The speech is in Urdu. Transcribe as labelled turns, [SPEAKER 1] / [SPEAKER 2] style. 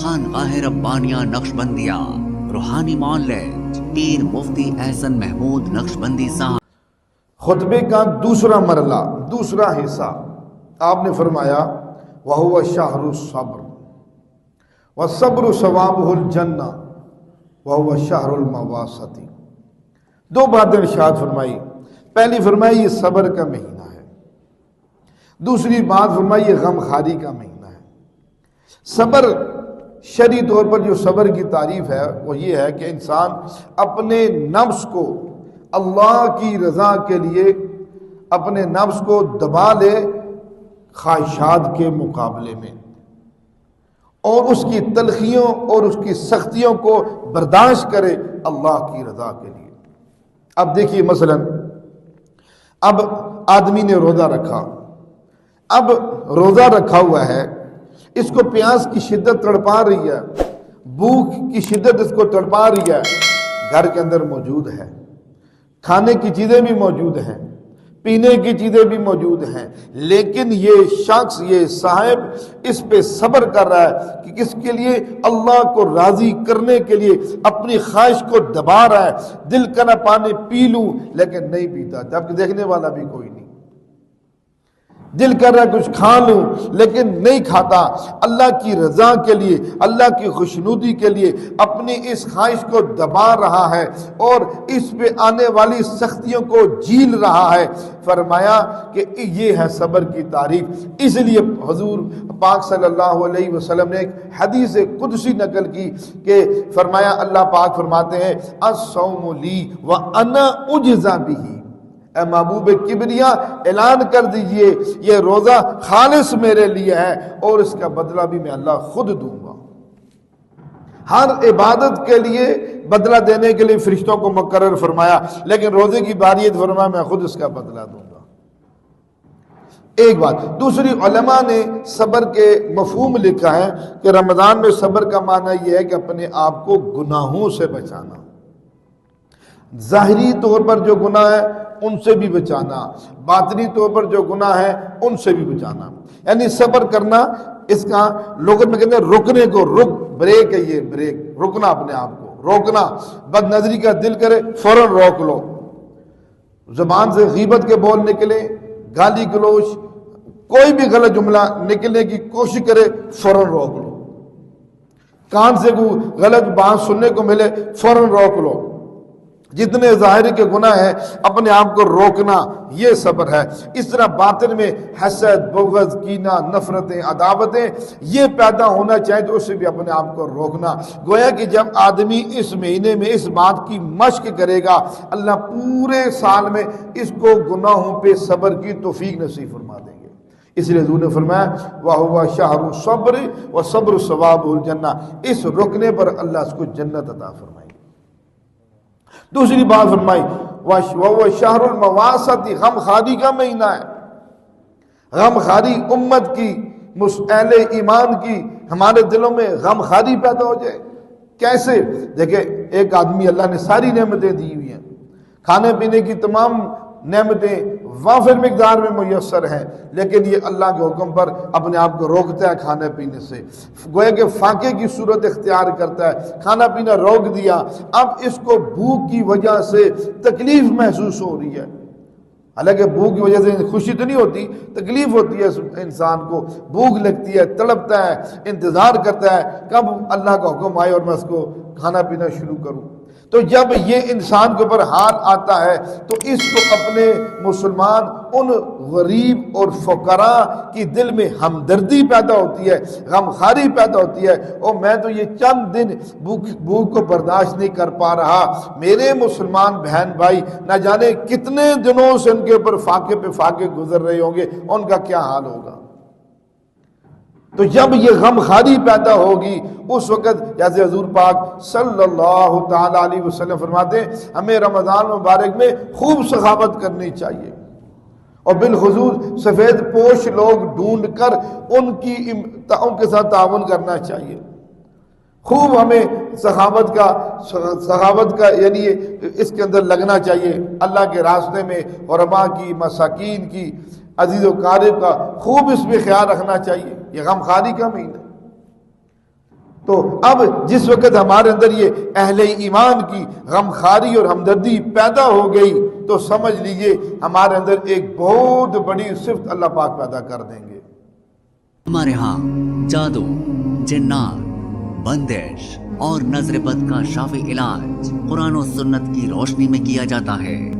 [SPEAKER 1] خانقاہ ربانیہ نقشبندیہ روحانی معالج پیر مفتی احسن محمود نقشبندی صاحب۔
[SPEAKER 2] خطبے کا دوسرا مرحلہ، دوسرا حصہ آپ نے فرمایا وَهُوَ شَهْرُ الصَّبْرِ وَالصَّبْرُ ثَوَابُهُ الْجَنَّةُ وَهُوَ شَهْرُ الْمَوَاسَطِ۔ دو باتیں ارشاد فرمائی۔ پہلی فرمائی یہ صبر کا مہینہ ہے، دوسری بات فرمائی یہ غمخواری کا مہینہ ہے۔ صبر شرعی طور پر جو صبر کی تعریف ہے وہ یہ ہے کہ انسان اپنے نفس کو اللہ کی رضا کے لیے اپنے نفس کو دبا لے خواہشات کے مقابلے میں، اور اس کی تلخیوں اور اس کی سختیوں کو برداشت کرے اللہ کی رضا کے لیے۔ اب دیکھیے مثلا اب آدمی نے روزہ رکھا، اب روزہ رکھا ہوا ہے، اس کو پیاس کی شدت تڑپا رہی ہے، بھوک کی شدت اس کو تڑپا رہی ہے، گھر کے اندر موجود ہے، کھانے کی چیزیں بھی موجود ہیں، پینے کی چیزیں بھی موجود ہیں، لیکن یہ شخص، یہ صاحب اس پہ صبر کر رہا ہے کہ کس کے لیے؟ اللہ کو راضی کرنے کے لیے اپنی خواہش کو دبا رہا ہے۔ دل کا نہ پانی پی لوں لیکن نہیں پیتا، جبکہ دیکھنے والا بھی کوئی نہیں۔ دل کر رہا ہے کچھ کھا لوں لیکن نہیں کھاتا، اللہ کی رضا کے لیے، اللہ کی خوشنودی کے لیے اپنی اس خواہش کو دبا رہا ہے اور اس پہ آنے والی سختیوں کو جھیل رہا ہے۔ فرمایا کہ یہ ہے صبر کی تعریف۔ اس لیے حضور پاک صلی اللہ علیہ وسلم نے ایک حدیث قدسی نقل کی کہ فرمایا، اللہ پاک فرماتے ہیں الصوم لی وانا اجزا بہ، اے محبوب کبریا اعلان کر دیجئے یہ روزہ خالص میرے لیے ہے اور اس کا بدلہ بھی میں اللہ خود دوں گا۔ ہر عبادت کے لیے بدلہ دینے کے لیے فرشتوں کو مقرر فرمایا، لیکن روزے کی باری ہے فرمایا میں خود اس کا بدلہ دوں گا۔ ایک بات۔ دوسری، علماء نے صبر کے مفہوم لکھا ہے کہ رمضان میں صبر کا معنی یہ ہے کہ اپنے آپ کو گناہوں سے بچانا، ظاہری طور پر جو گناہ ہے ان سے بھی بچانا، باطنی طور پر جو گناہ ہے ان سے بھی بچانا۔ یعنی صبر کرنا، اس کا لغت میں کہتے ہیں رکنے کو، رک، بریک ہے، یہ بریک، رکنا، اپنے آپ کو روکنا۔ بد نظری کا دل کرے فوراً روک لو، زبان سے غیبت کے بول نکلے، گالی گلوچ، کوئی بھی غلط جملہ نکلنے کی کوشش کرے فوراً روک لو، کان سے کوئی غلط بات سننے کو ملے فوراً روک لو۔ جتنے ظاہر کے گناہ ہیں اپنے آپ کو روکنا، یہ صبر ہے۔ اس طرح باطن میں حسد، بغض، کینہ، نفرتیں، عداوتیں یہ پیدا ہونا چاہیے تو اس سے بھی اپنے آپ کو روکنا۔ گویا کہ جب آدمی اس مہینے میں اس بات کی مشق کرے گا، اللہ پورے سال میں اس کو گناہوں پہ صبر کی توفیق نصیب فرما دیں گے۔ اس لیے حضور نے فرمایا وَهُوَ شَهْرُ الصَّبْرِ وَالصَّبْرُ ثَوَابُهُ الْجَنَّةُ، اس رکنے پر اللہ اس کو جنت عطا فرمائے۔ دوسری بات فرمائی وَهُوَ شَهْرُ الْمَوَاسَطِ، غمخواری کا مہینہ ہے۔ غمخواری امت کی، اہل ایمان کی، ہمارے دلوں میں غمخواری پیدا ہو جائے۔ کیسے؟ دیکھیں ایک آدمی اللہ نے ساری نعمتیں دی ہوئی ہیں، کھانے پینے کی تمام نعمتیں وافر مقدار میں میسر ہیں، لیکن یہ اللہ کے حکم پر اپنے آپ کو روکتا ہے کھانے پینے سے، گویا کہ فاقے کی صورت اختیار کرتا ہے، کھانا پینا روک دیا، اب اس کو بھوک کی وجہ سے تکلیف محسوس ہو رہی ہے۔ حالانکہ بھوک کی وجہ سے خوشی تو نہیں ہوتی، تکلیف ہوتی ہے، انسان کو بھوک لگتی ہے، تڑپتا ہے، انتظار کرتا ہے کب اللہ کا حکم آئے اور میں اس کو کھانا پینا شروع کروں۔ تو جب یہ انسان کے اوپر حال آتا ہے تو اس کو اپنے مسلمان ان غریب اور فقراء کی دل میں ہمدردی پیدا ہوتی ہے، غمخواری پیدا ہوتی ہے، اور میں تو یہ چند دن بھوک کو برداشت نہیں کر پا رہا، میرے مسلمان بہن بھائی نہ جانے کتنے دنوں سے ان کے اوپر فاقے پہ فاقے گزر رہے ہوں گے، ان کا کیا حال ہوگا۔ تو جب یہ غمخواری پیدا ہوگی اس وقت جیسے حضور پاک صلی اللہ تعالی علیہ وسلم فرماتے ہیں ہمیں رمضان مبارک میں خوب سخاوت کرنی چاہیے، اور بالخصوص سفید پوش لوگ ڈھونڈ کر ان کے ساتھ تعاون کرنا چاہیے۔ خوب ہمیں سخاوت کا یعنی اس کے اندر لگنا چاہیے، اللہ کے راستے میں غرباء کی، مساکین کی، عزیز و قارب کا خوب اس میں خیال رکھنا چاہیے۔ یہ غمخواری کا مہینہ۔ تو اب جس وقت ہمارے اندر یہ اہل ایمان کی غمخواری اور ہمدردی پیدا ہو گئی تو سمجھ لیجئے ہمارے اندر ایک بہت بڑی صفت اللہ پاک پیدا کر دیں گے۔
[SPEAKER 1] ہمارے ہاں جادو، جنات، بندش اور نظر بد کا شافی علاج قرآن و سنت کی روشنی میں کیا جاتا ہے۔